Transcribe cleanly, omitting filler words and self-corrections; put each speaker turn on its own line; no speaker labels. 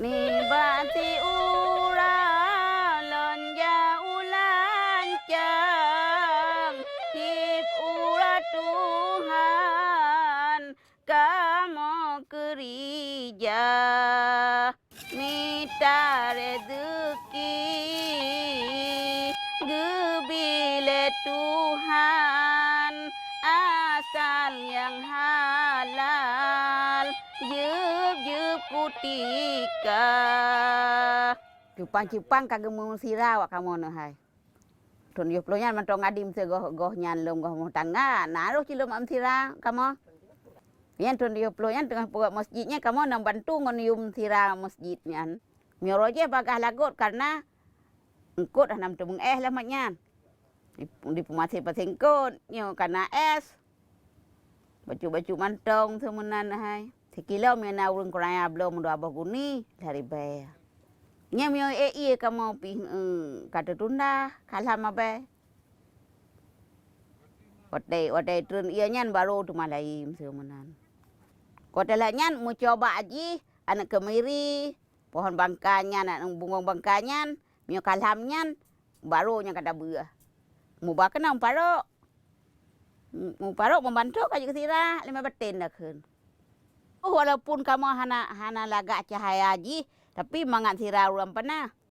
Nibati uralon ya ulancang Kip ura Tuhan kamu kerja Mita rezeki Gebile Tuhan asal yang halal Jeb kutika Cupang-cupang kagak mau sirah wak kamu no hai Tun yo plonya man tong adim se goh nyan lom goh mau tangga naruh cilom am sirah kamu Yan tun yo plonya tengah pura masjidnya kamu nang bantu ngon yum sirah masjidnya Mioroje bagah lagot karena engkut hanam tebung lah maknya di pemasi pasengkut nyo karena es baju-baju mantong semenan hai sekilo mina urung kuraya belum do abah guni dari bay nya mio kamu pi kata tunda kalam abe wate trun iya nyan baru tu malaim semenan kota nyan mau coba aji anak kemiri pohon bangkanya anak bunga bangkanya mio kalam nyan baru nya kata buah mau bakal paro membantu kaji kesirah 5 betin dah kun walaupun kamu hana laga cahaya haji tapi mangat sirah ulam pernah